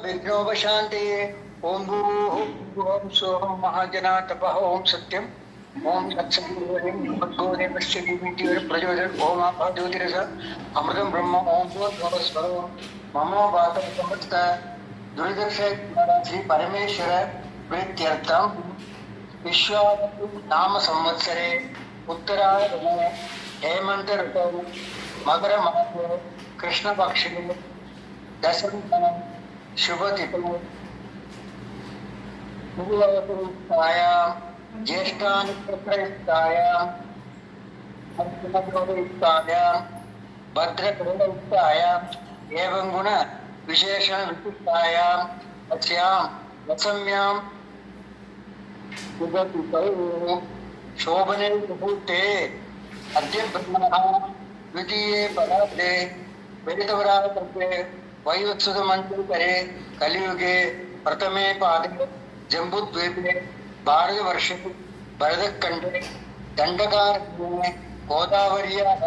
विघ्नोपशान्ते ओम भूः ओम सोः महाजना तपः ओम सत्यम ओम तत्सवितुर्वरेण्यं देवस्य प्रचोदयात् ओम आपः ज्योतिरस अमृतं ब्रह्म ओम भूर्भुवस्सुवः मम वातं समस्त दुर्दर्शक श्री परमेश्वर प्रीत्यर्थम विश्वावसु नाम संवत्सरे उत्तरायणे हेमंत ऋतौ मकर मासे कृष्ण पक्षे दशमी शुभतिथौ ज्येष्ठानुयुक्तायां भद्रकरणयुक्तायां एवं गुण विशेषण विशिष्टायां अस्यां दशम्यां शुभतिथौ शोभने मुहूर्ते अद्य ब्रह्मणः द्वितीये पदार्थे वेदवराहते वैवत्सुतमन्त्रे कलियुगे प्रथमे पादे जम्बूद्वीपे भारतवर्षे भरतखण्डे दण्डकारण्ये गोदावर्याः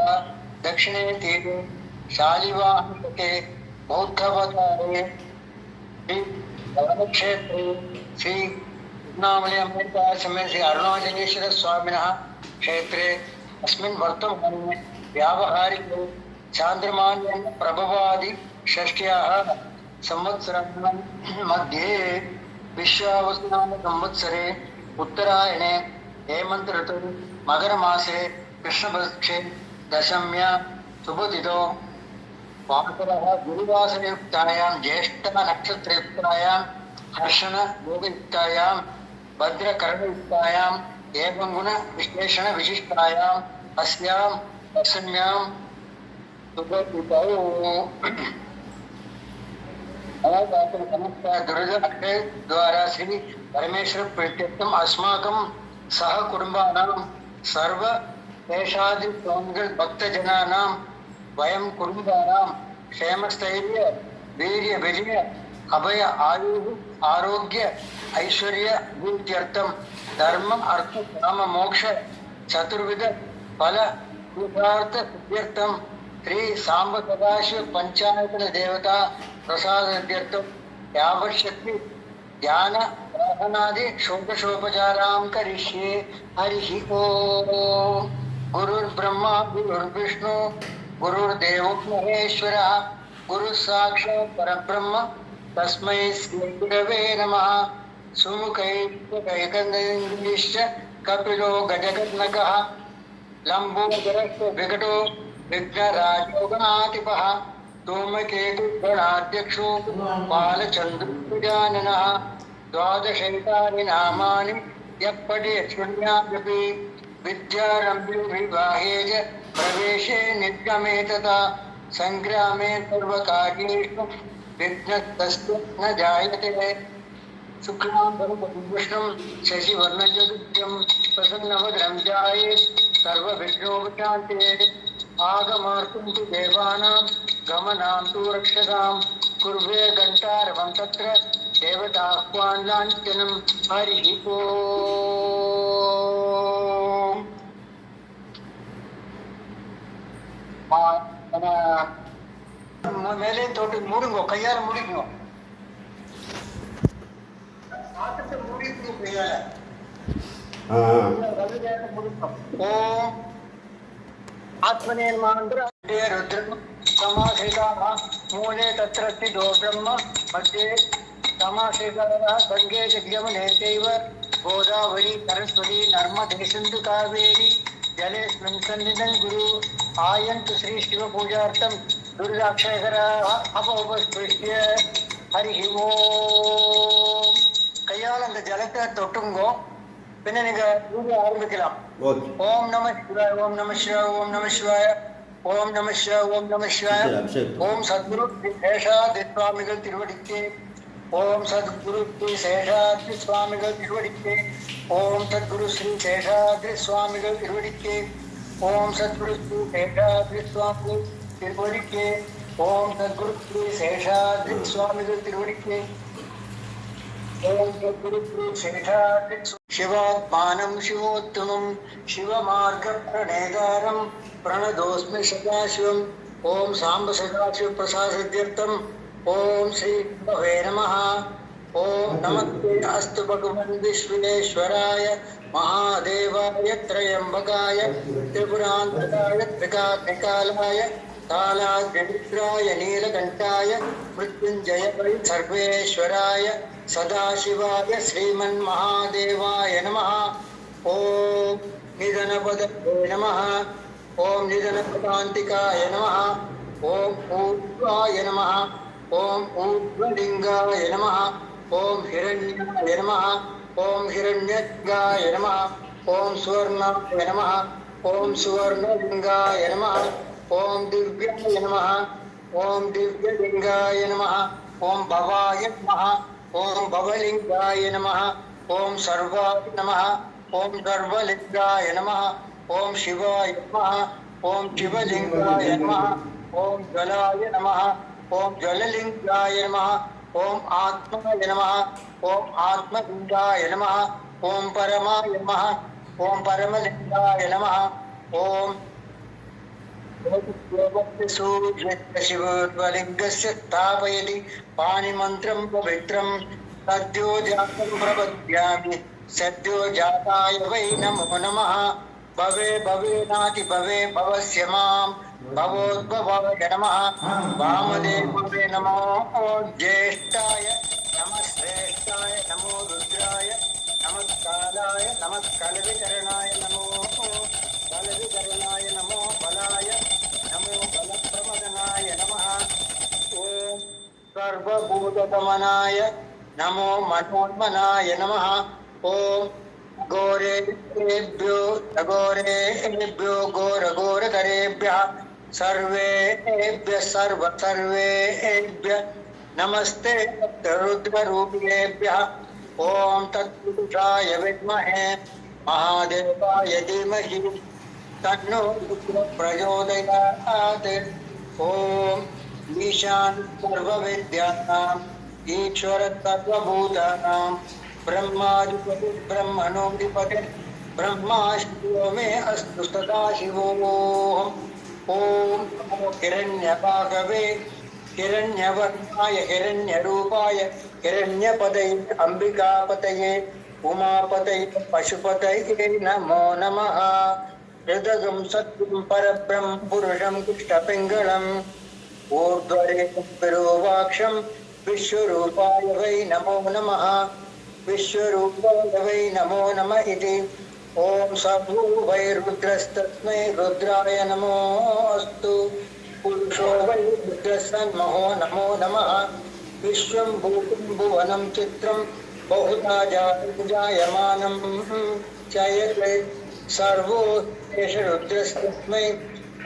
दक्षिणे तीरे शालिवाहनतटे बौद्धवतारे श्री श्री उन्नामलय अम्बिका समेत श्री अरुणाचलेश्वर स्वामिनः क्षेत्रे अस्मिन् वर्तमाने व्यावहारिके चान्द्रमाने प्रभवादि षष्ट्याः संवत्सराणां मध्ये विश्वावसुनाम संवत्सरे उत्तरायणे हेमंत ऋतौ मकर मासे कृष्णपक्षे दशम्यां शुभतिथौ वासरः गुरुवासरयुक्तायां ज्येष्ठ नक्षत्रयुक्तायां हर्षण योगयुक्तायां भद्रकरणयुक्तायां एवं गुण विशेषण विशिष्टायां अस्यां दशम्यां शुभतिथौ दुर्दर्शक द्वारा श्री परमेश्वर प्रीत्यर्थम अस्माकं सह कुटुंबानां सर्व देशादि भक्तजनानां वयं कुटुंबानां क्षेमस्थैर्य वीर्य विजय अभय आयु आरोग्य ऐश्वर्य भूत्यर्थम धर्म अर्थ काम मोक्ष चतुर्विध फल पुरुषार्थ सिद्ध्यर्थम श्री सांब सदाशिव पंचायतन देवता प्रसाद्यर्थम यावशक्ति ध्यान प्रार्थनादि षोडशोपचारां करिष्ये। हरिः ओम्। गुरुर्ब्रह्मा गुरुर्विष्णु गुरुर्देवो महेश्वरः गुरुः साक्षात् परब्रह्म तस्मै श्री गुरवे नमः। सुमुखैकैकन्दश्च कपिलो गजगन्नकः लम्बोदरश्च विकटो विघ्नराजोगणाधिपः धूमकेतु गणाध्यक्षो बालचन्द्रजाननः द्वादशैतानि नामानि यः पठेत् शून्यादपि विद्यारम्भे विवाहे च प्रवेशे निर्गमे तथा सङ्ग्रामे सर्वकार्येषु विघ्नस्तस्य न जायते। शुक्लाम्बरधरं विष्णुं शशिवर्णचतुर्भुजं प्रसन्नवदनं ध्यायेत् सर्वविघ्नोपशान्तये। आगमार्तुं तु देवानां गमनां तु रक्षतां कुर्वे घण्टारवं तत्र देवताह्वानाञ्चनं। हरिः ओम्। மேலே தொட்டு மூடுங்க, கையால முடிங்க, மூடிங்க கையால। ஓம் आत्मने रुद्र समासेताः मूले तत्र स्थितो ब्रह्म मध्ये समासेताः गङ्गे जगयमुने चैव गोदावरी सरस्वती नर्मदे सिन्धु कावेरी जलेऽस्मिन् सन्निधं गुरु आयन्तु श्री शिवपूजार्थं दुर्गाक्षयकराः अपौपस्पृश्य। हरिः ओम्। கையால் அந்த ஜலத்தை தொட்டுங்கோ, பின்ன நீங்க பூஜை ஆரம்பிக்கலாம்। ஓம் நம சிவாய ஓம் நம சிவாய ஓம் நம சிவாய ஓம் நம சிவாய ஓம் நம சிவாய ஓம் சத்குரு சேஷாத்ரி சுவாமிகள் திருவடிக்கே ஓம் சத்குரு ஸ்ரீ சேஷாத்ரி சுவாமிகள் திருவடிக்கே ஓம் சத்குரு ஸ்ரீ சேஷாத்ரி சுவாமிகள் திருவடிக்கே ஓம் சத்குரு ஸ்ரீ சேஷாத்ரி சுவாமிகள் திருவடிக்கே ஓம் சத்குரு ஸ்ரீ சேஷாத்ரி சுவாமிகள் திருவடிக்கே ओम सद्गुरु शेषाद्रि शिवात्मानं शिवोत्तमं शिवमार्ग प्रणेतारं प्रणतोऽस्मि सदाशिवम्। ओम सांब सदाशिव प्रसादित्यर्थं ओम श्री भवे नमः। ओम नमस्ते अस्तु भगवन् विश्वेश्वराय महादेवाय त्रयंबकाय त्रिपुरान्तकाय त्रिकाग्निकालाय कालाग्निरुद्राय नीलकण्ठाय मृत्युञ्जय सर्वेश्वराय सदाशिवाय श्रीमन्महादेवाय नमः। ओम निधनपदये नमः। ओम निधनपदान्तिकाय नमः। ओम ऊर्ध्वाय नमः। ओम ऊर्ध्वलिंगाय नमः। ओम हिरण्याय नमः। ओम हिरण्यलिंगाय नमः। ओम सुवर्णाय नमः। ओम सुवर्णलिंगाय नमः। ओम दिव्याय नमः। ओम दिव्यलिंगाय नमः। ओम भवाय नमः। ओम भवलिंगाय नमः। ओम सर्वाय नमः। ओम सर्वलिंगाय नमः। ओम शिवाय नमः। ओम शिवलिंगाय नमः। ओम ज्वलाय नमः। ओम ज्वललिंगाय नमः। ओम आत्माय नमः। ओम आत्मलिंगाय नमः। ओम परमाय नमः। ओम परमलिंगाय नमः। ओम शिवलिंगस्य स्थापयति पाणिमन्त्रं पवित्रं सद्यो जातं प्रपद्यामि सद्यो जाताय वै नमो नमः। भवे भवेनाति भवे भवस्य मां भवोद्भवाय नमः। वामदेवाय नमो ज्येष्ठाय नमः श्रेष्ठाय नमो रुद्राय नमस्काराय नमः कलविकरणाय नमो बलविकरणाय नमो बलाय नमो बलप्रमदनाय नमः। ओम सर्वभूतगमनाय नमो मनोन्मनाय नमः। ओम घोरेभ्यो अघोरेभ्यो घोरघोरकरेभ्यः सर्वेभ्यः सर्वेभ्यः नमस्ते रुद्ररूपिणेभ्यः। ओम तत्पुरुषाय विद्महे महादेवाय धीमहि तन्नो रुद्रः प्रचोदयात्। ओम ईशान सर्वविद्यानां ईश्वर सर्वभूतानां ब्रह्माधिपति ब्रह्मणोऽधिपति ब्रह्माशिवो मे अस्तु सदाशिवोऽहम्। ओम नमो हिरण्यभागवे हिरण्यवर्णाय हिरण्यरूपाय हिरण्यपतये अंबिकापतये उमापतये पशुपतये नमो नमः। हृदगं सत्त्वं परब्रह्म पुरुषं कृष्णपिङ्गलम् ऊर्ध्वरेतं विरूपाक्षं विश्वरूपाय वै नमो नमः। विश्वरूपाय वै नमो नमः इति। ओम सर्वो वै रुद्रस्तस्मै रुद्राय नमोऽस्तु। पुरुषो वै रुद्रस्तन्महो नमो नमः। विश्वं भूतं भुवनं चित्रं बहुधा जायमानं चयते सर्वो एष रुद्रस्तस्मै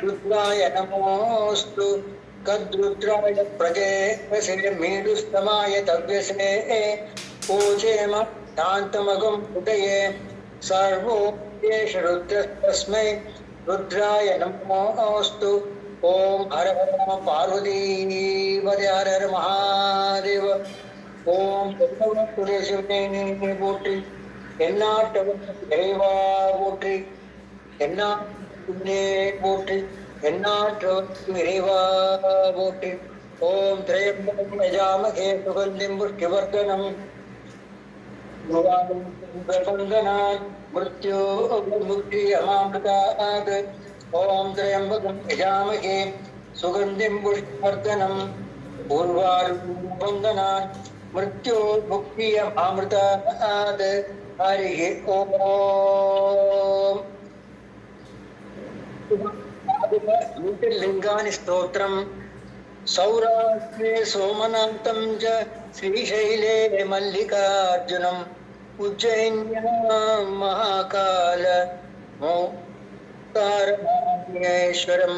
रुद्राय नमोऽस्तु। कद्रुद्राय प्रजेवसे मीडुस्तमाय तव्यसे पूजेम शान्तमगं उदये सर्वो एष रुद्रस्तस्मै रुद्राय नमोऽस्तु। ओम हर हर नमः पार्वतीपदे हर हर महादेव। ओम शिवने போற்றி எந்நாட்டவர்க்கும் இறைவா போற்றி எந்நாட்டே போற்றி எந்நாட்டவர்க்கும் இறைவா போற்றி. ஓம் திரையம்பகம் யஜாமகே சுகந்திம் புஷ்டிவர்தனம் बंधनात् मृत्यो मुक्ति अमामृतात्. ओम त्र्यंबकं यजामहे सुगंधिं पुष्टिवर्धनम् उर्वारुकबन्धनात् मृत्यो मुक्ति अमामृतात्. हरिः ओम. ज्योतिर्लिंगानि स्तोत्रम्. सौराष्ट्रे सोमनाथं च श्रीशैले मल्लिकार्जुनम् उज्जैन्यां महाकाल मोक्तारमहेश्वरं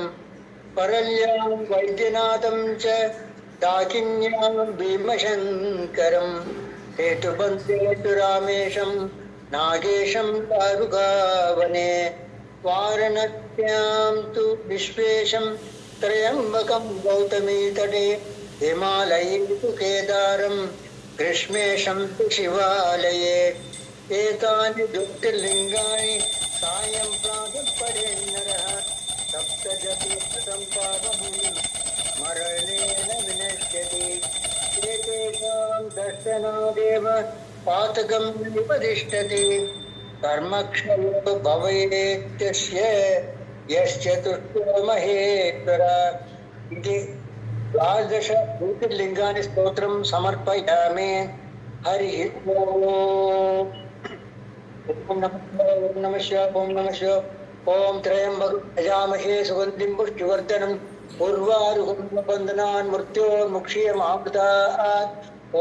परल्यां वैद्यनाथं च दाकिन्यां भीमशङ्करं हेतुबन्धेषु रामेशं नागेशं दारुकावने वारणस्यां तु विश्वेशं त्र्यम्बकं गौतमीतटे हिमालये तु केदारं ग्रीष्मेशं तु शिवालये. एतानि ज्योतिर्लिङ्गानि सायं प्रातः पठेन्नरः सप्तजतीर्थं पावनं मरणेन विनश्यति एतेषां दर्शनादेव पातकं निपतिष्ठति कर्मक्षयो भवेत्यस्य यश्चतुष्टयो महेश्वर इति द्वादश ज्योतिर्लिङ्गानि स्तोत्रं समर्पयामि। हरिः ओम्। ओम नमः शिवाय। ओम नमः शिवाय। ओम त्र्यंबकं यजामहे सुगन्धिं पुष्टिवर्धनम् उर्वारुकं बन्धनान् मृत्योर्मुक्षीयमामृतात्।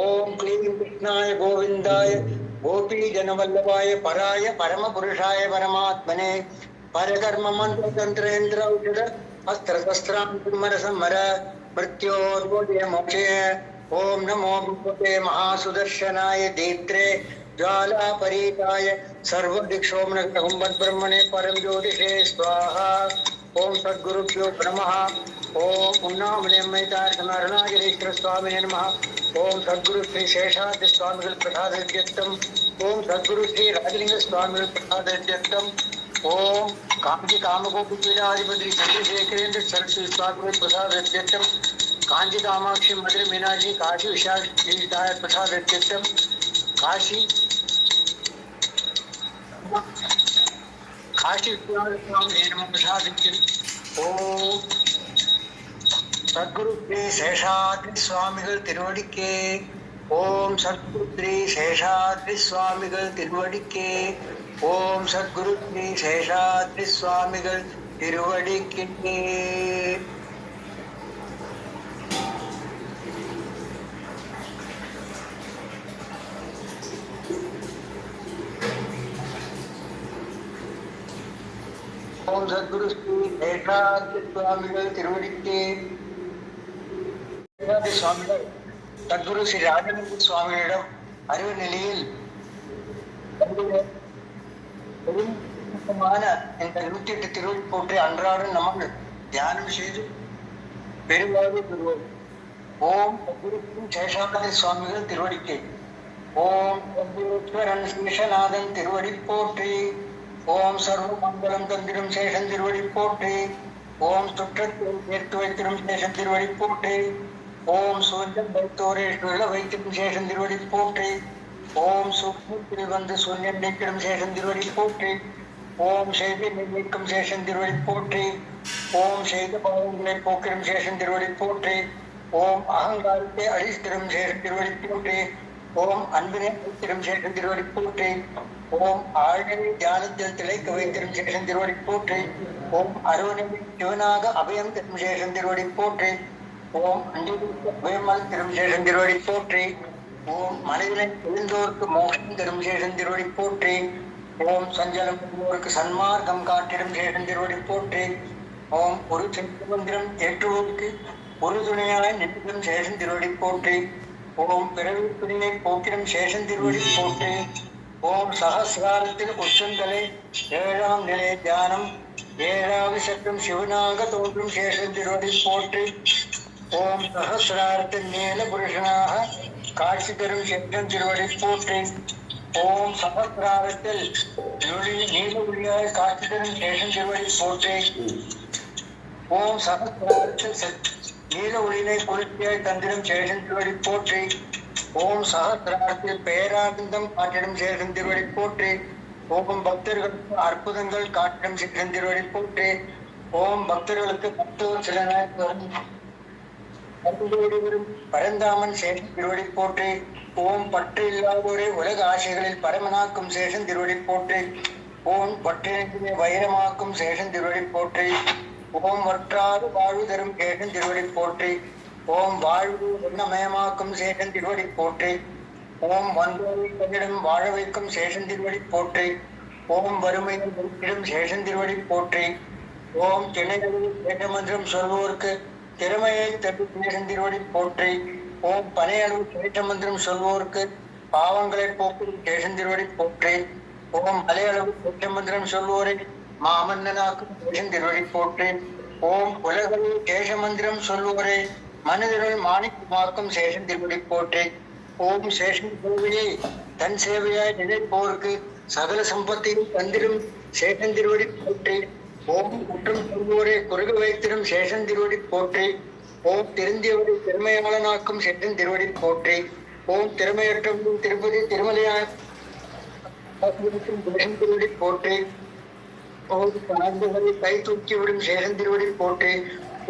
ओम क्लीं कृष्णाय गोविन्दाय गोपीजनवल्लभाय पराय परमपुरुषाय परमात्मने परकर्ममन्त्रतन्त्रेन्द्र औषध अस्त्रशस्त्रान्मरसंहर मृत्योर्मोक्षय। ओम नमो भगवते महासुदर्शनाय दीप्त्रे ज्वालापरीताय सर्वदिक्षोम्नब्रह्मणे परम ज्योतिषे स्वाहा। ओम सद्गुरुभ्यो नमः। ओम उन्नावलेश्वर स्वामिने नमः। ओम सद्गुरु श्री शेषाद्रि स्वामिகள் प्रसादत्यर्थम। ओम सद्गुरु श्री राजलिंग स्वामिகள் प्रसादत्यर्थम। ओम कांची कामकोटि पीठाधिपति चंद्रशेखरेंद्र सरस्वती स्वामिகள் प्रसादत्यर्थम। कांची कामाक्षी मधुर मीनाक्षी काशी विशाखाय प्रसादत्यर्थम। काशी ओम सद्गुरु श्री शेषाद्रि स्वामिகள் திருவடிக்கே। ओम सद्गुरु श्री शेषाद्रि स्वामिகள் திருவடிக்கே। ओम सद्गुरु श्री शेषाद्रि स्वामिகள் திருவடிக்கே। ओम सद्गुरु श्री शेषाद्रि स्वामिகள் திருவடிக்கே। சுவாமிகள் சத்குரு ஸ்ரீ ராஜலிங்க சுவாமிகளிடம் அறிவு நிலையில் இந்த 108 திருவடி போற்றி அன்றாடம் நம்ம தியானம் செய்து பெருவாழ்வு பெறுவோம். ஓம் சத்குரு சேஷாத்ரி சுவாமிகள் திருவடிக்கே. ஓம் சத்குருஸ்வரன் சேஷநாதன் திருவடி போற்றி. ஓம் சர்வ மங்களம் தந்திரும் சேஷன் திருவடி போற்றி. ஓம் சுற்றத்தை சேர்த்து வைத்திரும் சேஷன் திருவடி போற்றி. ஓம் சூரியன் வைத்தோரே சுழல வைத்திரும் சேஷன் திருவடி போற்றி. ஓம் சூரியத்தில் வந்து சூரியன் நீக்கிடும் சேஷன் திருவடி போற்றி. ஓம் செய்தி நீக்கும் சேஷன் திருவடி போற்றி. ஓம் செய்த பாவங்களை போக்கிடும் சேஷன் திருவடி போற்றி. ஓம் அகங்காரத்தை அழித்திரும் சேஷன் திருவடி போற்றி. ஓம் அன்பினை வைத்திரும் சேஷன் திருவடி போற்றி. ஓம் ஆழ்நிலை தியானத்தில் திளைக்க வைத்திரும் சேஷன் திருவடி போற்றி. ஓம் அருவநிலை சிவனாக அபயம் தரும் சேஷன் திருவடி போற்றி. ஓம் அஞ்சல் தரும் சேஷன் திருவடி போற்றி. ஓம் மனதினை எழுந்தோருக்கு மோட்சம் தரும் சேஷன் திருவடி போற்றி. ஓம் சஞ்சலம் பெறுவோருக்கு சன்மார்க்கம் காட்டிடும் சேஷன் திருவடி போற்றி. ஓம் ஒரு மந்திரம் ஏற்றுவோருக்கு ஒரு துணையாய் நிற்கும் சேஷன் திருவடி போற்றி. ஓம் பிறவி பிரிவை போக்கிடும் சேஷன் திருவடி போற்றி. ஓம் சகசிராரத்தில் உச்சந்தலை 7ஆம் நிலை தியானம் 7வது சட்டம் சிவனாக தோன்றும் சேஷன் திருவடி போற்றி. ஓம் சகசிராரத்தின் நீல புருஷனாக காட்சி தரும் சேஷன் திருவடி போற்றி. ஓம் சகசிராரத்தில் நீல ஒளியாக காட்சி தரும் சேஷன் திருவடி போற்றி. ஓம் சகசிராரத்தில் நீல ஒளியினை குளிர்ச்சியாய் தந்திடும் சேஷன் திருவடி போற்றி. ஓம் சகசிராரத்தில் பேரானந்தம் காட்டிடும் சேஷன் திருவடி போற்றி. ஓம் பக்தர்களுக்கு அற்புதங்கள் காட்டிடும் சேஷன் திருவடி போற்றி. ஓம் பக்தர்களுக்கு பக்தோர் சில வரும் பரந்தாமன் சேஷன் திருவடி போற்றி. ஓம் பற்று இல்லாதோரை உலக ஆசைகளில் பரமனாக்கும் சேஷன் திருவடி போற்றி. ஓம் பற்றினை வைரமாக்கும் சேஷன் திருவடி போற்றி. ஓம் வற்றாது வாழ்வு தரும் சேஷன் திருவடி போற்றி. ஓம் வாழ்வு எண்ணமயமாக்கும் சேஷன் திருவடி போற்றி. ஓம் வந்தோரை தன்னிடம் வாழ வைக்கும் சேஷன் திருவடி போற்றி. ஓம் வறுமையை வைத்திடும் சேஷன் திருவடி போற்றி. ஓம் திணைகளில் சேஷமந்திரம் சொல்வோருக்கு திறமையை தரும் சேஷன் திருவடி போற்றி. ஓம் பனையளவு சேஷமந்திரம் சொல்வோருக்கு பாவங்களை போக்கும் சேஷன் திருவடி போற்றி. ஓம் மலையளவு சேஷமந்திரம் சொல்வோரை மாமன்னனாக்கும் சேஷன் திருவடி போற்றி. ஓம் உலகளவு சேஷமந்திரம் சொல்வோரை மனிதர்கள் மாணிக்கமாக்கும் சேஷன் திருவடி போற்றி. ஓம் சேஷன் கோவிலை தன் சேவையாய் நினைப்போருக்கு சகல சம்பத்தையும் தந்திரும் சேஷன் திருவடி போற்றி. ஓம் குற்றம் சொல்வோரை குறுக வைத்திடும் சேஷன் திருவடி போற்றி. ஓம் திருந்தியவரை திறமையாளனாக்கும் சேஷன் திருவடி போற்றி. ஓம் திறமையற்றவரும் திருப்பதி திருமலையான திருவடி போற்றி. ஓம் சார்ந்தவரை கை தூக்கிவிடும் சேஷன் திருவடி போற்றி.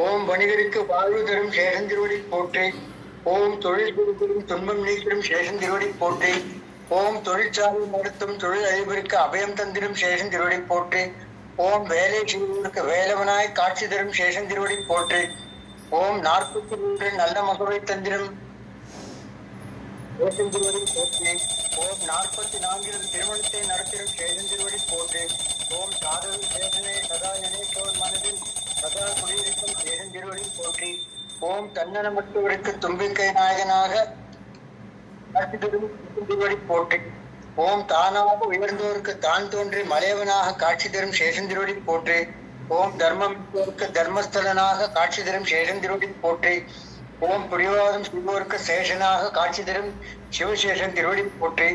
ஓம் வணிகருக்கு வாழ்வு தரும் சேஷன் திருவடி போற்றி. ஓம் தொழில் குறிப்பிடும் துன்பம் நீக்கிடும் சேஷன் திருவடி போற்றி. ஓம் தொழிற்சாலை நடத்தும் தொழில் அதிபருக்கு அபயம் தந்திடும் சேஷன் திருவடி போற்றி. ஓம் வேலை செய்வதற்கு வேலவனாய் காட்சி தரும் சேஷன் திருவடி போற்றி. ஓம் 43 நல்ல மகவை தந்திடும் சேஷன் திருவடி போற்றி. ஓம் 44 திருமணத்தை நடத்திடும் சேஷன் திருவடி போற்றி. ஓம் சாதவி சேஷனை சதா நினைப்போர் மனதில் சதா குடியிருக்கும் சேஷன் திருவடி போற்றி. ஓம் தன்னலமற்றவருக்கு தும்பிக்கை நாயகனாக திருவடி போற்றி. ஓம் தானாக உயர்ந்தோருக்கு தான் தோன்றி மலையவனாக காட்சி தரும் சேஷன் திருவடி போற்றி. ஓம் தர்மமிக்கோருக்கு தர்மஸ்தலனாக காட்சி தரும் சேஷன் திருவடி போற்றி. ஓம் பிடிவாதம் செய்வோருக்கு சேஷனாக காட்சி தரும் சிவசேஷன் திருவடி போற்றி.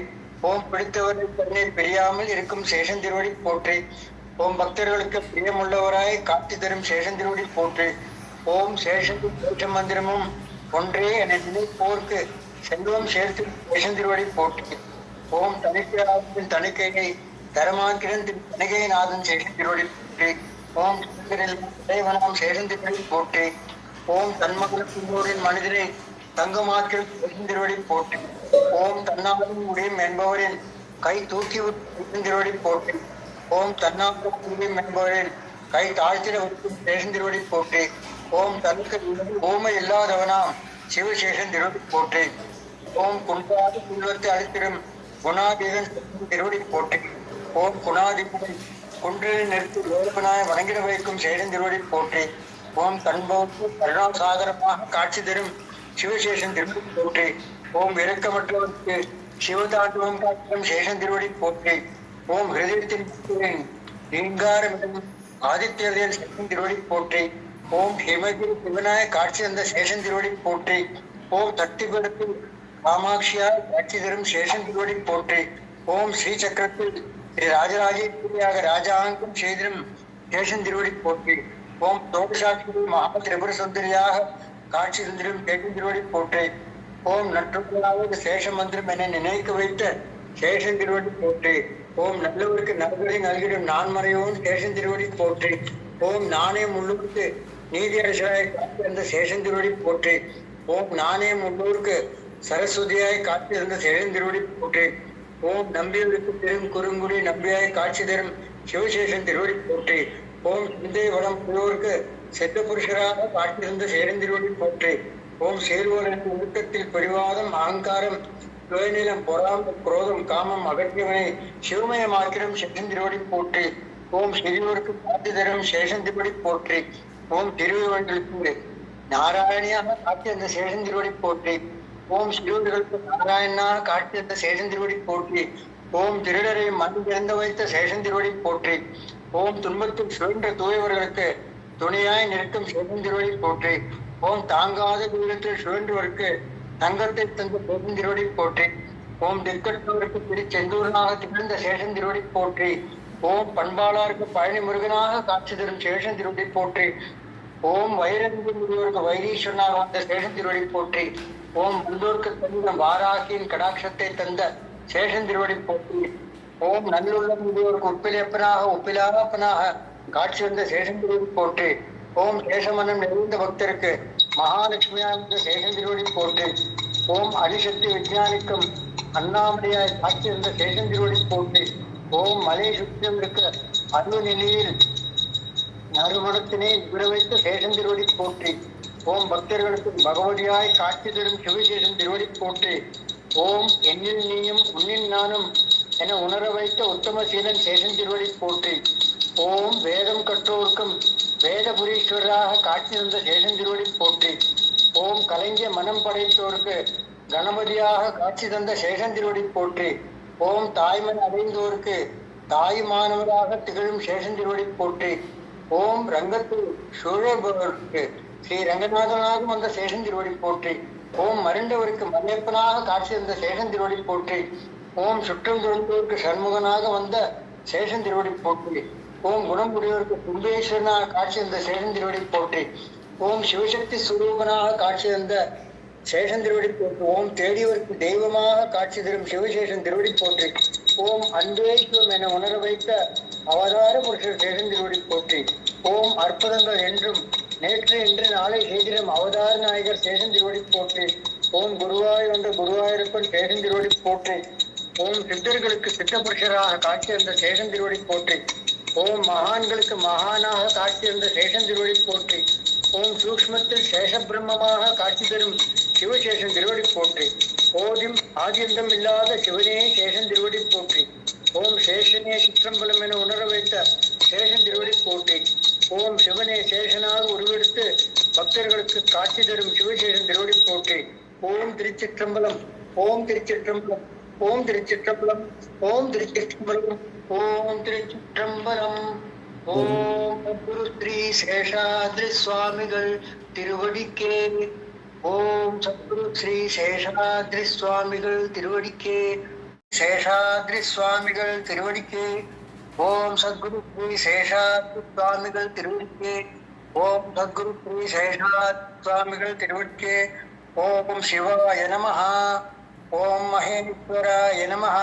ஓம் பிடித்தவரை தன்னை பிரியாமல் இருக்கும் சேஷன் திருவடி போற்றி. ஓம் பக்தர்களுக்கு பிரியமுள்ளவராய் காட்சி தரும் சேஷன் திருவடி போற்றி. ஓம் சேஷன் சேஷ மந்திரமும் ஒன்றே என நினைப்போருக்கு செல்வம் சேர்த்து சேஷன் திருவடி போற்றி. ஓம் தணிக்கையாளரின் தணிக்கையை தரமாக்கிரன் தணிகைநாதன் சேஷன் திருவடி போற்றி. ஓம் தேவனாம் சேஷன் திருவடி போற்றி. ஓம் தன்மகனின் மனிதனை தங்கமாக்கிரன் சேஷன் திருவடி போற்றி. ஓம் தன்னாலும் முடியும் என்பவரின் கை தூக்கி சேஷன் திருவடி போற்றி. ஓம் தன்னாலும் முடியும் என்பவரின் கை தாழ்த்திட வைக்கும் சேஷன் திருவடி போற்றி. ஓம் தனக்கு ஓமை இல்லாதவனாம் சிவசேஷன் திருவடி போற்றி. ஓம் குன்றாது குல்வத்தை அளித்திடும் குணாதீதன் திருவடி போற்றி. ஓம் குணாதிபதி குன்றில் நிறுத்தி வேறுபனாய் வணங்கிட வைக்கும் சேஷன் திருவடி போற்றி. ஓம் தன்போக்கு கருணாசாகரமாக காட்சி தரும் சிவசேஷன் திருவடி போற்றி. ஓம் இறக்கமற்றவருக்கு சிவதாண்டவம் காட்டும் சேஷன் திருவடி போற்றி. ஓம் ஹிருதயத்தின் நீங்காரம் ஆதித்யதேன் சேஷன் திருவடி போற்றி. ஓம் ஹிமகிரி சிவனாய காட்சி தந்த சேஷன் திருவடி போற்றி. ஓம் தட்டிபடுத்து காமாட்சியாய் காட்சி தரும் சேஷன் திருவடி போற்றி. ஓம் ஸ்ரீ சக்கரத்தில் ஸ்ரீ ராஜராஜேஸ்வரியாக ராஜாங்கம் செய்திடும் சேஷன் திருவடி போற்றி. ஓம் தோஷாட்சி மகா திரிபுர சுந்தரியாக காட்சி தந்திரும் சேஷன் திருவடி போற்றி. ஓம் நற்றுக்களாவது சேஷ மந்திரம் என நினைக்க வைத்த சேஷன் திருவடி போற்றி. ஓம் நல்லவருக்கு நல்வழி நல்கிடும் நான்மறையோன் சேஷன் திருவடி போற்றி. ஓம் நானே முள்ளூருக்கு நீதி அரசாய் காட்சி தந்த சேஷன் திருவடி போற்றி. ஓம் நானே முள்ளூருக்கு சரஸ்வதியாய் காட்சி தந்த சேஷன் திருவடி போற்றி. ஓம் நம்பியவருக்கு பெரும் குறுங்குடி நம்பியாய் காட்சி தரும் சிவசேஷன் திருவடி போற்றி. ஓம் சிந்தை வளம் புரியோருக்கு செத்த புருஷராக காட்சி தந்த சேஷன் திருவடி போற்றி. ஓம் சேர்வோரின் ஒழுக்கத்தில் பிடிவாதம் அகங்காரம் சுயநிலம் பொறாமை குரோதம் காமம் அகற்றியவனை சிவமயமாக்கிடும் சேஷன் திருவடி போற்றி. ஓம் சிறியோருக்கு காட்சி தரும் சேஷன் திருவடி போற்றி. ஓம் திருவர்களுக்கு நாராயணியாக காட்சி தந்த சேஷன் திருவடி போற்றி. ஓம் சிறுவர்களுக்கு நாராயணனாக காட்சி தந்த சேஷன் திருவடி போற்றி. ஓம் திருடரை மண் இறந்த வைத்த சேஷன் திருவடி போற்றி. ஓம் துன்பத்தில் சுழன்ற தூயவர்களுக்கு துணையாய் நிற்கும் சேஷன் திருவடி போற்றி. ஓம் தாங்காத தூரத்தில் சுழன்றவருக்கு தங்கத்தை தந்த சேஷன் திருவடி போற்றி. ஓம் திக்கற்றவருக்கு திருச்செந்தூரனாக திகழ்ந்த சேஷன் திருவடி போற்றி. ஓம் பண்பாளாருக்கு பழனி முருகனாக காட்சி தரும் சேஷன் திருவடி போற்றி. ஓம் வைரந்தி முருகருக்கு வைரீஸ்வரனாக வந்த சேஷன் திருவடி போற்றி. ஓம் முன்னோருக்கு தந்த வாராகியின் கடாட்சத்தை தந்த சேஷன் திருவடி போற்றி. ஓம் நல்லுள்ள முதியோருக்கு உப்பிலியப்பனாக உப்பிலாப்பனாக காட்சி வந்த சேஷன் திருவடி போற்றி. ஓம் சேஷமனம் நிறைந்த பக்தருக்கு மகாலட்சுமியாக சேஷன் திருவடி போற்றி. ஓம் அடிசக்தி விஞ்ஞானிக்கும் அண்ணாமலையாய் காட்சி வந்த சேஷன் திருவடி போற்றி. ஓம் மலை சுற்றியம் இருக்க அருள் நிலையில் நறுமணத்தினை விடவைத்த சேஷன் திருவடி போற்றி. ஓம் பக்தர்களுக்கு பகவதியாய் காட்சி தரும் சிவசேஷன் திருவடி போற்றி. ஓம் என்னில் நீயும் உன்னில் நானும் என உணர வைத்த உத்தம சீலன் சேஷன் திருவடி போற்றி. ஓம் வேதம் கற்றோர்க்கும் வேதபுரீஸ்வரராக காட்சி தந்த சேஷன் திருவடி போற்றி. ஓம் கலைஞ மனம் படைத்தோருக்கு கணபதியாக காட்சி தந்த சேஷன் திருவடி போற்றி. ஓம் தாய்மன் அடைந்தோருக்கு தாயுமானவராக திகழும் சேஷன் திருவடி போற்றி. ஓம் ரங்கத்தில் சூழபவருக்கு ஸ்ரீ ரங்கநாதனாக வந்த சேஷன் திருவடி போற்றி. ஓம் மருண்டவருக்கு மலையப்பனாக காட்சி தந்த சேஷன் திருவடி போற்றி. ஓம் சுற்றம் துறந்தோருக்கு சண்முகனாக வந்த சேஷன் திருவடி போற்றி. ஓம் குணமுடையோருக்கு கும்பேஸ்வரனாக காட்சி தந்த சேஷன் திருவடி போற்றி. ஓம் சிவசக்தி சுரூபனாக காட்சி தந்த சேஷன் திருவடி போற்றி. ஓம் தேடியவருக்கு தெய்வமாக காட்சி தரும் சிவசேஷன் திருவடி போற்றி. ஓம் அன்பேஸ்வம் என உணர வைத்த அவதார புருஷர் சேஷன் திருவடி போற்றி. ஓம் அற்புதங்கள் என்றும் நேற்று இன்று நாளை செய்திடும் அவதார நாயகர் சேஷன் திருவடி போற்றி. ஓம் குருவாய் வந்த குருவாயூரப்பன் சேஷன் திருவடி போற்றி. ஓம் சித்தர்களுக்கு சித்த புருஷராக காட்சி தந்த சேஷன் திருவடி போற்றி. ஓம் மகான்களுக்கு மகானாக காட்சி தந்த சேஷன் திருவடி போற்றி. ஓம் சூக்ஷ்மத்தில் சேஷ பிரம்மமாக காட்சி தரும் சிவசேஷன் திருவடி போற்றி. ஓதிம் ஆதியந்தம் இல்லாத சிவனே சேஷன் திருவடி போற்றி. ஓம் சேஷனே சிற்றம்பலம் என உணர வைத்த சேஷன் திருவடி போற்றி. ஓம் சிவனே சேஷனாக உருவெடுத்து பக்தர்களுக்கு காட்சி தரும் சிவசேஷன் திருவடி போற்றி. ஓம் திருச்சிற்றம்பலம், ஓம் திருச்சிற்றம்பலம், ஓம் திருச்சிற்றம்பலம், ஓம் திருச்சிற்றம்பலம், ஓம் திருச்சிற்றம்பலம். ஓம் குரு ஸ்ரீ சேஷாத்ரி சுவாமிகள் திருவடிக்கே. ஓம் சத்குரு ஸ்ரீ சேஷாத்ரி சுவாமிகள் திருவடிக்கே. சேஷாத்ரி சுவாமிகள் திருவடிக்கே. ஓம் சத்குரு ஸ்ரீ சேஷாத்ரி சுவாமிகள் திருவடிக்கே. ஓம் சத்குரு ஸ்ரீ சேஷாத்ரி சுவாமிகள் திருவடிக்கே. ஓம் சிவாய நமஹ. ஓம் மகேஸ்வராய நமஹ.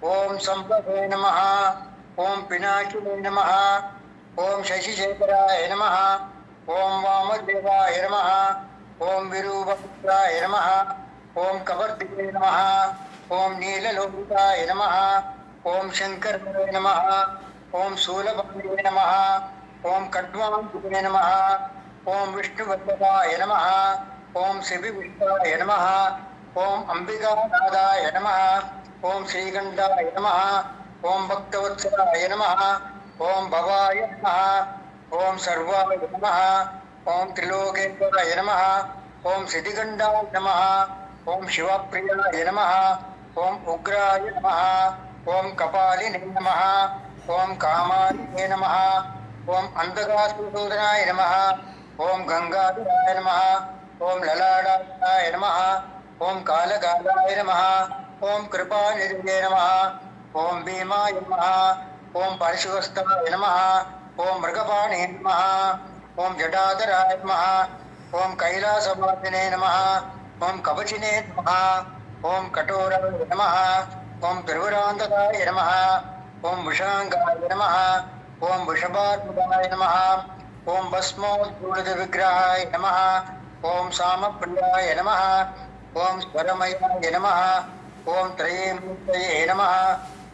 ஓம் சம்பவே நமஹ. ஓம் பினாக்கிலே நமஹ. ஓம் சசிசேகராய நமஹ. ஓம் வாமதேவாய நமஹ. ஓம் விரூபபுத்ராய நமஹ. ஓம் கபர்திவே நமஹ. ஓம் நீலலோகிதாய நமஹ. ஓம் சங்கராய நமஹ. ஓம் சூலபாண்டிவே நமஹ. ஓம் கட்வாந்திவே நமஹ. ஓம் விஷ்ணுவல்லபாய நமஹ. ஓம் சிவிவிஷ்ணாய நமஹ. ஓம் அம்பிகாநாதாய நமஹ. ஓம் ஸ்ரீகண்டாய நமஹ. ஓம் பக்தவத்சலாய நமஹ. ஓம் பவாய நமஹ. ஓம் சர்வாய நமஹ. ஓம் திரிலோகேஸ்வராய நமஹ. ஓம் சிதிகண்டாய நமஹ. ஓம் சிவப்பிரியாய நமஹ. ஓம் உக்ராய நமஹ. ஓம் கபாலினே நமஹ. ஓம் காமாலினே நமஹ. ஓம் அந்தகாசூதனாய நமஹ. ஓம் கங்காதராய நமஹ. ஓம் லலாடாய நமஹ. ஓம் காலகாலாய நமஹ. ஓம் கிருபாநிதியே நமஹ. ஓம் பீமாய நமஹ. ஓம் பரசுவஸ்தாய நமஹ. ஓம் மிருகபாணே நமஹ. ஓம் ஜடாதராய நமஹ. ஓம் கைலாசவாசினே நமஹ. ஓம் கவச்சினே நமஹ. ஓம் கட்டோராய நமஹ. ஓம் திருவராந்தகாய நமஹ. ஓம் விஷாங்காய நமஹ. ஓம் விஷபார்முகாய நமஹ. ஓம் பஸ்மோத்பூரித விக்கிரகாய நமஹ. ஓம் சாமப்பிரியாய நமஹ. ஓம் ஸ்வரமயாய நமஹ. ஓம் த்ரயீமூர்த்தயே நமஹ.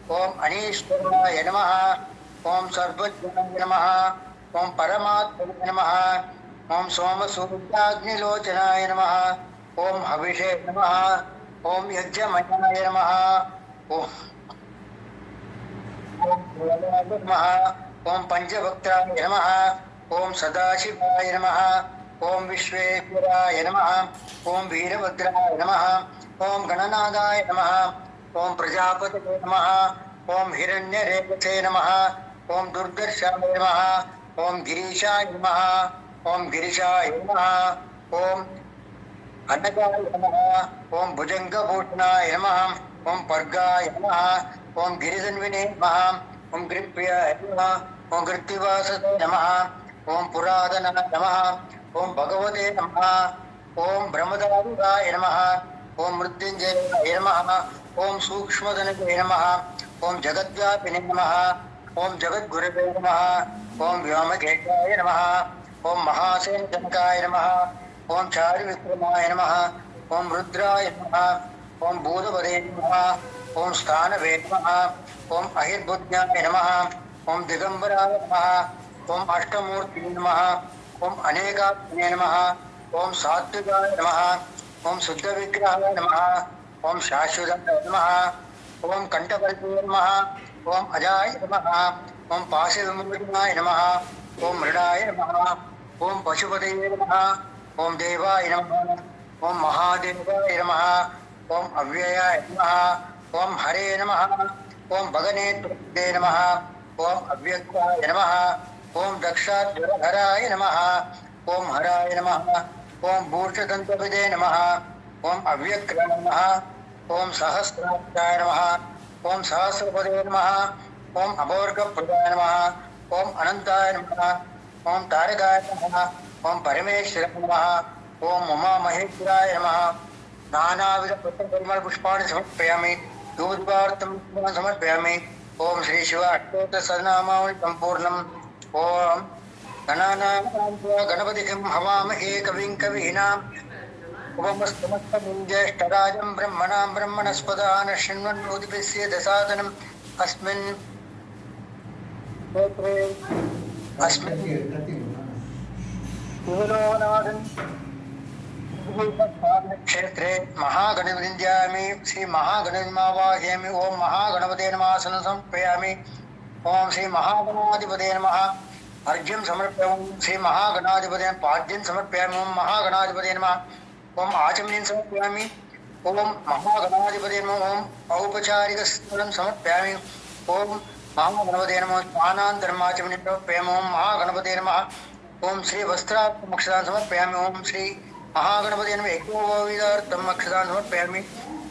ஓம் அனீஸ்வராய நமஹ. ஓம் சர்வஜ்ஞாய நமஹ. ஓம் பரமாத்மனே நமஹ. ஓம் சோமசூர்யாக்னிலோச்சனாய நமஹ. ஓம் ஹவிஷே நமஹ. ஓம் யஜ்ஞமயாய நமஹ. ஓம் நமஹ. ஓம் பஞ்சபக்தாய நமஹ. ஓம் சதாசிவாய நமஹ. ஓம் விஸ்வேஸ்வராய நமஹ. ஓம் வீரபத்ராய நமஹ. ஓம் கணநாதாய நமஹ. ஓம் பிரஜாபதயே நமஹ. ஓம் ஹிரண்யரேவசே நமஹ. ஓம் துர்தர்ஷாய நமஹ. ஓம் கிரீஷாய நமஹ. ஓம் கிரிஷாய நமஹ. ஓம் அனகாய நமஹ. ஓம் புஜங்கபூஷணாய நமஹ. ஓம் பர்காய நமஹ. ஓம் கிரிதன்வினே நமஹ. ஓம் கிரிப்ரியாய நமஹ. ஓம் கிருத்திவாசதே நமஹ. ஓம் புராதனாய நமஹ. ஓம் பகவதே நமஹ. ஓம் பிரமதாருகாய நமஹ. ஓம் மிருத்யுஞ்சயாய நமஹ. ஓம் சூக்ஷ்மதனவே நமஹ. ஓம் ஜகத்வ்யாபினே நமஹ. ஓம் ஜகத்குரவே நமஹ. ஓம் व्योमकेशाय நமஹ. ஓம் மகாசேனஜனகாய நமஹ. ஓம் சாருவிக்ரமாய நமஹ. ஓம் ருத்ராய நமஹ. ஓம் பூதபதே நமஹ. ஓம் ஸ்தானவே நமஹ. ஓம் அஹிர்புஜ்ஞாய நமஹ. ஓம் திகம்பராய நமஹ. ஓம் அஷ்டமூர்த்தி நமஹ. ஓம் அநேகாத்மனே நமஹ. ஓம் சாத்விகாய நமஹ. ஓம் சுத்தவிக்கிரகாய நமஹ. ஓம் சாஸ்வதாய நமஹ. ஓம் கண்டபல்பே நமஹ. ஓம் அஜாய நமஹ. ஓம் பாசவிமோச்சனாய நமஹ. ஓம் மிருடாய நமஹ. ஓம் பசுபதயே நமஹ. ஓம் தேவாய நமஹ. ஓம் மகாதேவாய நமஹ. ஓம் அவ்யயாய நமஹ. ஓம் ஹரே நமஹ. ஓம் பகனேத்வதே நமஹ. ஓம் அவ்யக்தாய நமஹ. ஓம் தக்ஷாத்வரஹராய நமஹ. ஓம் ஹராய நமஹ. ஓம் பூஷதந்தவிதே நமஹ. ஓம் அவ்யக்ராய நமஹ. ஓம் சஹஸ்ராட்சாய நமஹ. ஓம் சஹஸ்ரபதே நமஹ. ஓம் அபோர்கப்ரதாய நமஹ. ஓம் அனந்தாய நமஹ. ஓம் தாரகாய நமஹ. ఓం పరమేశ్వరాయ నమః. ఓం ఉమామహేశ్వరాయ నమః. నానావిధ పరిమళ పుష్పాన్ని సమర్పయామి. దూర్వార్తం సమర్పయామి. ఓం శ్రీ శివ అష్టోత్తర సహస్రనామావళి సంపూర్ణం. ఓం గణపతిం హవామహే కవిం కవీనాం ఉపమస్తమస్తముజ్యేష్ఠరాజం బ్రహ్మణాం బ్రహ్మణస్పదాన శృణ్వన్నోతిభిస్య దశాదనం అస్మిన్ స్తోత్రే అస్మిన్ క్షేత్రే మహాగణపతింధ్యామి. శ్రీ మహాగణపతిమావాహయామి. ఓం మహాగణపతే నమః. ఆసనం సమర్పయామి. ఓం శ్రీ మహాగణాధిపతే నమః. అర్ఘ్యం సమర్పయామి. శ్రీ మహాగణాధిపతే పాద్యం సమర్పయామి. ఓం మహాగణాధిపతే నమః. ఓం ఆచమనీయం సమర్పయామి. ఓం మహాగణాధిపతే నమః. ఓం ఔపచారిక స్థలం సమర్పయామి. ఓం మహాగణపతే నమః. స్నానాంతరమాచమనీయం సమర్పయామి. ఓం మహాగణపతే నమః. ఓం శ్రీ వస్త్రాక్షదాన్ సమర్పయామి. ఓం శ్రీ మహాగణపతే నమః. యజ్ఞోపవీతార్థం అక్షదాన్ సమర్పయామి.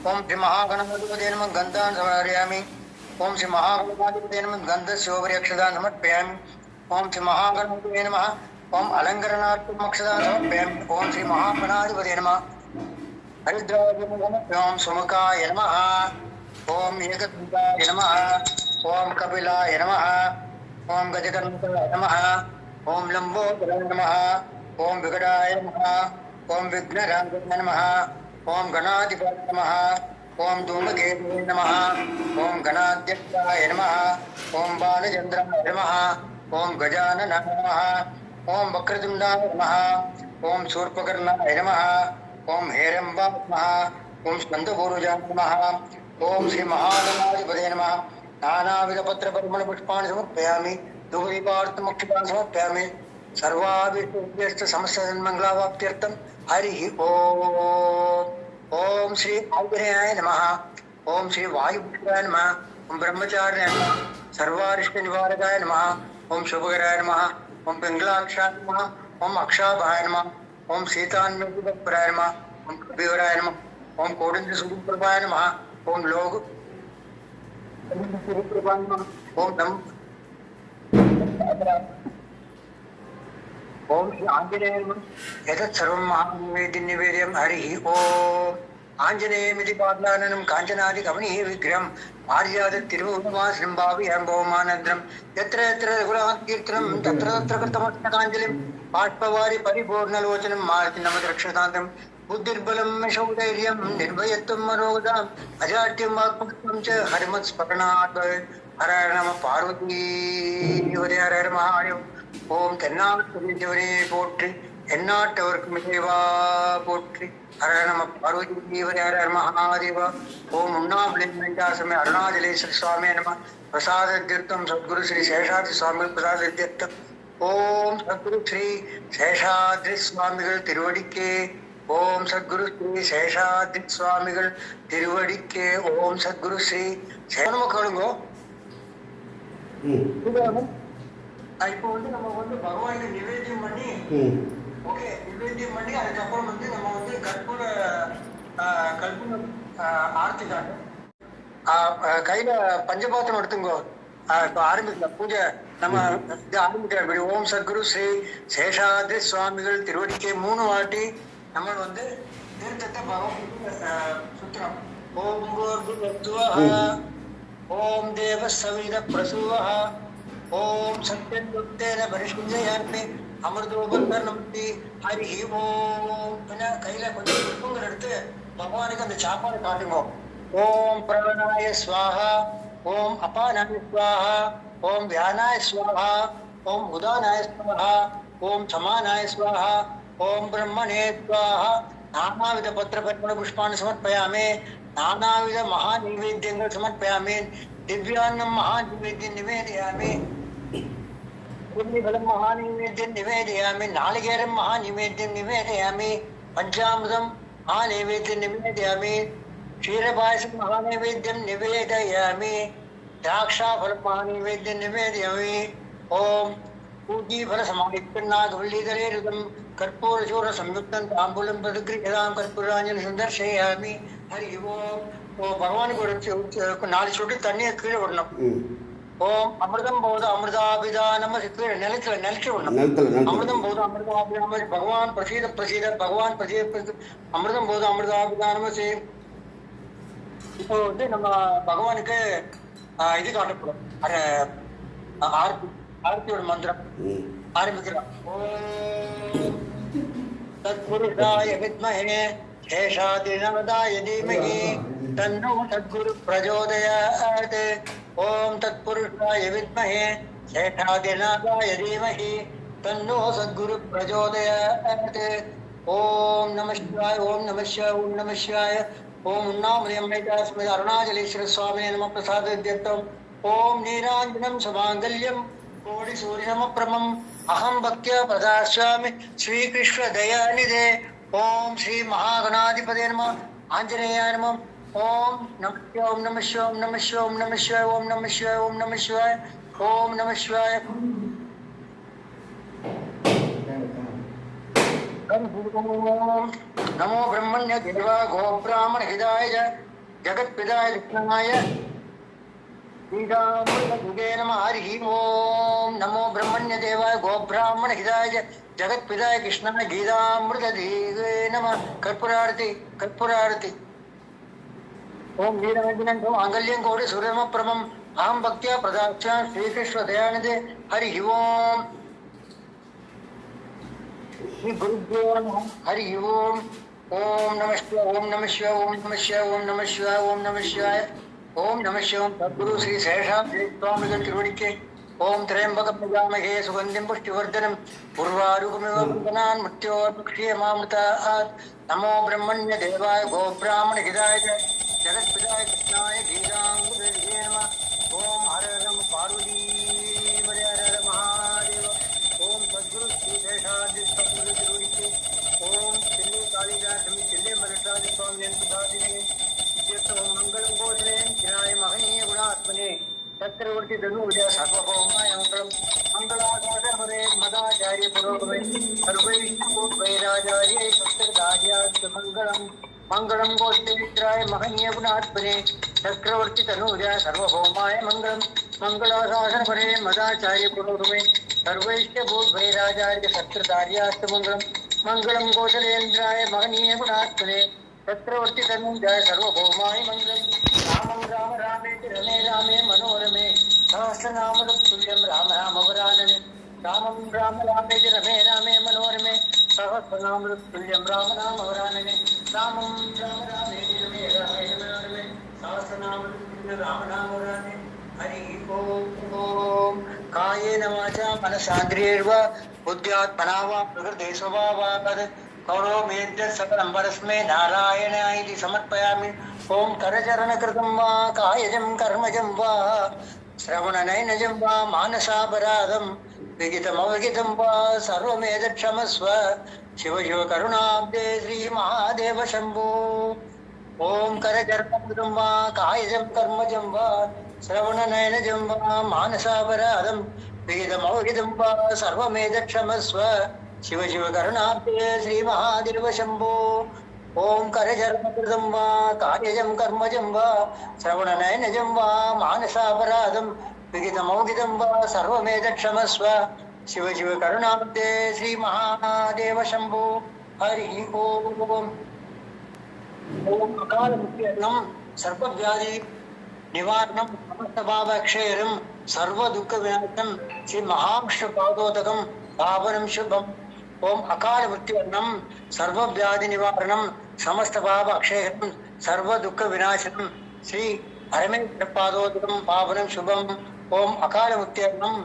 ఓం శ్రీ మహాగణపతే నమః. గంధాన్ సమర్పయామి. ఓం శ్రీ మహాగణాధిపతే నమః. గంధస్యోపరి అక్షదాన్ సమర్పయామి. ఓం శ్రీ మహాగణపతే నమః. ఓం అలంకరణార్థం అక్షదాన్ సమర్పయామి. ఓం శ్రీ మహాగణాధిపతే నమః. హరిద్రాయ ఓం సుముఖాయ నమః. ఓం ఏకదంతాయ నమః. ఓం కపిలాయ నమః. ఓం గజకర్ణకాయ నమః. ఓం లంబోదరాయ నమః. ఓం వికటాయ నమః. ఓం విఘ్నరాజాయ నమః. ఓం గణాధిపాయ నమః. ఓం ధూమకేతువే నమః. ఓం గణాధ్యక్షాయ నమః. ఓం బాలచంద్రాయ నమః. ఓం గజాననాయ నమః. ఓం వక్రతుండాయ నమః. ఓం శూర్పకర్ణాయ నమః. ఓం హేరంబాయ నమః. ఓం స్కందపూర్వజాయ నమః. ఓం శ్రీ మహాగణాధిపతే నమః. నానావిధ పత్ర పరిమళ పుష్పాన్ని సమర్పయామి. ధూపదీపార్థముఖ్యాన్ని సమర్పయామి. సర్వాభిష్ట సమస్త సన్మంగళావాప్త్యర్థం హరి ఓం. ఓం శ్రీ ఆంజనేయాయ నమః. ఓం శ్రీ వాయుపుత్రాయ నమః. ఓం బ్రహ్మచార్యాయ నమః. సర్వారిష్ట నివారకాయ నమః. ఓం శుభకరాయ నమః. ఓం పింగళాక్షాయ నమః. ఓం అక్షాభాయ నమః. ఓం సీతాన్వేషాయ నమః. ఓం కపివరాయ నమః. ఓం కోడింద్ర సుప్రభాయ నమః. ఓం లోగు ఓం నమః. ఓం శ్రీ ఆంజనేయ ఎతత్ సర్వం మహానివేద్యం నివేద్యం హరి ఓం. ఆంజనేయమితి పాదలాననం కాంచనాది కమనీయ విగ్రహం ఆర్యాద తిరువుమాశ్రం భావ్యాం భౌమానందరం ఎత్ర ఎత్ర రఘురామకీర్తనం తత్ర తత్ర కృతమస్తకాంజలిం బాష్పవారి పరిపూర్ణలోచనం మారుతి నమది రక్షతాంతం బుద్ధిర్బలం శౌధైర్యం నిర్భయత్వం మనోగదాం అజాట్యం వాక్పక్తం చ హరిమత్ స్మరణాత్ హర నమ పార్వతీ హర హర మహాదేవ్. ஓம் தென்னாட்டுவரே போற்றி எந்நாட்டவர்க்கும் இறைவா போற்றி. ஹர நம பார்வதி ஹர ஹர மகாதேவா. ஓம் உண்ணாமலை அருணாச்சலேஸ்வர சுவாமி நம. பிரசாத தீர்த்தம் சத்குரு ஸ்ரீ சேஷாத்ரி சுவாமிகள் பிரசாத தீர்த்தம். ஓம் சத்குரு ஸ்ரீ சேஷாத்ரி சுவாமிகள் திருவடிக்கே. ஓம் சத்குரு ஸ்ரீ சேஷாத்ரி சுவாமிகள் திருவடிக்கே. ஓம் சத்குரு ஸ்ரீ சேனம கேளுங்கோ. இப்போ வந்து நம்ம வந்து பகவானுக்கு நிவேத்தியம் பண்ணி ஓகே நிவேத்தியம் பண்ணி அதுக்கப்புறம் வந்து நம்ம வந்து கற்பூர ஆர்த்தி காட்டும். கையில பஞ்சபாத்திரம் எடுத்துங்கோ. இப்போ ஆரம்பிக்கலாம் பூஜை. நம்ம இது ஆரம்பிக்கிறோம். ஓம் சத்குரு ஸ்ரீ சேஷாத்ரி சுவாமிகள் திருவடிக்கே 3 வாட்டி நம்ம வந்து தீர்த்தத்தை பகவானுக்கு சுத்தணும். ஓம் கோர்புவ ஓம் தேவ சவித பிரசுவ ஓம் சத்யன் பரிசுஞ்சயாமி அமிர்தோபர்ணி ஹரி ஓம். கையில கொஞ்சம் உப்புங்கிற எடுத்து பகவானுக்கு அந்த சாப்பாடு காட்டுங்க. ஓம் பிரணாய ஸ்வாஹா. ஓம் அபானாய ஸ்வாஹா. ஓம் வியானாய ஸ்வாஹா. ஓம் உதானாய ஸ்வாஹா. ஓம் சமானாய ஸ்வாஹா. ஓம் பிரம்மணே ஸ்வாஹா. நானாவித பத்திர பத்ம புஷ்பாన్ని సమర్పయామి. నానావిధ మహానైవేద్యంగా సమర్పయామి. దివ్యాన్నం మహానైవేద్యం నివేదయామి. పుణ్యఫలం మహానైవేద్యం నివేదయామి. నాళికేరం మహానైవేద్యం నివేదయామి. పంచామృతం మహానైవేద్యం నివేదయామి. క్షీరపాయసం మహానైవేద్యం నివేదయామి. ద్రాక్షాఫలం మహానైవేద్యం నివేదయామి. ఓం పూజీఫల సమాయుక్తనాగవల్లీధరేరుతం కర్పూరచూర సంయుక్తం తాంబూలం ప్రతిగృహ్యతాం కర్పూరాంజలి సందర్శయామి. హరి ఓం. பகவானுக்கு ஒரு 4 சொட்டு தண்ணியை கீழே விடணும். ஓம் அமிர்தம் போது அமிர்தாபிதானம் நிலச்சி அமிர்தம் போது அமிர்தாபிதானம் பகவான் பிரசீத பகவான் பிரசீத அமிர்தம் போது அமிர்தாபிதானம் செய்யும். இப்போ வந்து நம்ம பகவானுக்கு இது காட்டப்படும் ஆரத்தியோட மந்திரம் ஆரம்பிக்கிறோம். ஓம் தத்புருஷாய வித்மஹே சேஷாதிநவதாய தீமஹி தன்னோ சத்குரு பிரச்சோதயாத். ஓம் தத்புருஷாய வித்மஹே சேஷாதிநவதாய தீமஹி தன்னோ சத்குரு பிரச்சோதயாத். ஓம் நம சிவாய ஓம் நம சிவாய ஓம் நம சிவாய. ஓம் உண்ணாமலையம்மைதாஸ்மதி அருணாச்சலேஸ்வர சுவாமினே நம பிரசாதம். ஓம் நீராஞ்சனம் சமாங்கல்யம் கோடி சூரியநமப்ரமம் அகம் பக்தியா பிரதாஸ்யாமி ஸ்ரீகிருஷ்ண தயாநிதே. ஓம் ஸ்ரீ மகாகணாதிபதே நம ஆஞ்சநேயாய நம. ஓம் நம ஓம் நம சிவாய ஓம் நம சிவாய ஓம் நம சிவாய ஓம் நம சிவாய ஓம் நம சிவாய ஓம் நம சிவாய. நமோ பிரம்மண்ய தேவா கோ பிராமண ஹிதாய ஜகத்பிதாய கிருஷ்ணாய ீதாமுகே நம. ஹரி ஓம் நமோ பிரம்மண்ய தேவாய கோபிராமண ஹிதாய ஜகத்பிதாய கிருஷ்ணாய கீதாமிருத தீவே நம. கற்பூராரதி கற்பூராரதி. ஓம் வீரவஞ்சனம் மாங்கல்யம் கோடி சூரியநமப்ரமம் அகம் பக்தியா பிரதாட்சாமி ஸ்ரீகிருஷ்ண தயாநிதே. ஹரி ஓம் ஸ்ரீ குருभ्यो நமः. ஹரி ஓம். ஓம் நம சிவாய ஓம் நம சிவாய ஓம் நம சிவாய ஓம் நம சிவாய ஓம் நம சிவாய ஓம் நம சிவம். சத்குரு ஸ்ரீ சேஷாத்ரி சுவாமிகள் திருவடிக்கே. ஓம் திரையம்பகம் யஜாமஹே சுகந்திம் புஷ்டிவர்தனம் உர்வாருகமிவ வந்தனான் முக்தியோர்முக்ஷீயமாம்ருதாத். நமோ பிரம்மண்ய தேவாய கோபிராமண ஹிதாய ஜகத்பிதாய கிருஷ்ணாய கீதாமிருதே நம. ஓம் ஹர நம பார்வதி ஹர ஹர மகாதேவ. ஓம் சத்குரு ஸ்ரீ சேஷாத்ரி சுவாமிகள் திருவடிக்கே. ஓம் தில்லை காளிதாசமி தில்லை மருட்டாதி சுவாமியின் பிரசாதினே मंगलम गोचरे विनाय महनीय गुणात्मने चक्रवर्ती धनुजा सर्वभौमाय मंगलम मंगलाचार्य मदाचार्य पुरोगमे सर्वैराचार्य सत्तदार्यास्त मंगलम मंगलम गोचरेन्द्राय महनीय गुणात्मने चक्रवर्ती धनुजा सर्वभौमाय मंगलम मंगलाचार्य मदाचार्य पुरोगमे सर्वैराचार्य सत्तदार्यास्त मंगलम मंगलम गोचरेन्द्राय महनीय गुणात्मने चक्रवर्ती तनुजाय सर्वभौमाय मंगलम. रामं राम रामेति रमे रामे मनोरमे सहस्रनाम तत्तुल्यं राम राम वरानने. रामं राम रामेति रमे रामे मनोरमे सहस्रनाम तत्तुल्यं राम राम वरानने. रामं राम रामेति रमे रामे मनोरमे सहस्रनाम तत्तुल्यं राम राम वरानने. हरि ओम. कायेन वाचा मनसान्द्रियैर्वा बुद्ध्यात्मना वा प्रकृते स्वभावात् कौरवमेद्य सकलं परस्मै नारायणाय समर्पयामि. ओम करचरण कृतं वा कायजं कर्मजं वा श्रवणनयनजं वा मानसापराधं विहितमवहितं वा सर्वमेतत्क्षमस्व. शिव शिव करुणाब्दे श्री महादेव शंभो. ओम करचरण कृतं वा कायजं कर्मजं वा श्रवणनयनजं वा मानसापराधं विहितमवहितं वा सर्वमेतत्क्षमस्व. शिव शिव करुणाब्दे श्री महादेव शंभो. ओम करचरणकृतं वा कार्यजं कर्मजं वा श्रवणनयनजं वा मानसापराधं विहितमौहितं वा सर्वमेतत्क्षमस्व. शिव शिव करुणाब्दे श्री महादेव शंभो. हरि ओम. ओम अकालमृत्युर्नं सर्वव्याधि निवारणं समस्तभावक्षयं सर्वदुःखविनाशनं श्री महाविष्णुपादोदकं पावनं शुभम्. ओम अकाल मृत्युर्नं सर्वव्याधि निवारणं समस्तभाव अक्षयं सर्वदुःख विनाशनं श्री हरमेश्वर पादोदकं पावनं शुभम्. ओम अकाल मृत्युर्नं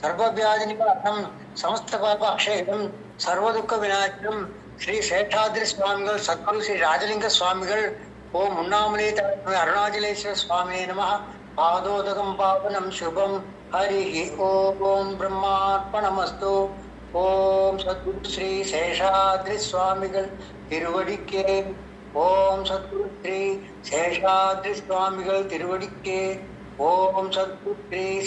सर्वव्याधि निवारणं समस्तभाव अक्षयं सर्वदुःख विनाशनं श्री शेषाद्रि स्वामिகள் सद्गुरु श्री राजलिंग स्वामिகள். ओम उन्नामले अरुणाचलेश्वर स्वामिने नमः. पादोदकं पावनं शुभं. हरि ओम. ब्रह्मार्पणमस्तु. ओम सद्गुरु श्री शेषाद्रि स्वामिகள் திருவடிக்கே. ओम सद्गुरु श्री शेषाद्रि स्वामिகள் திருவடிக்கே. ओम सद्गुरु श्री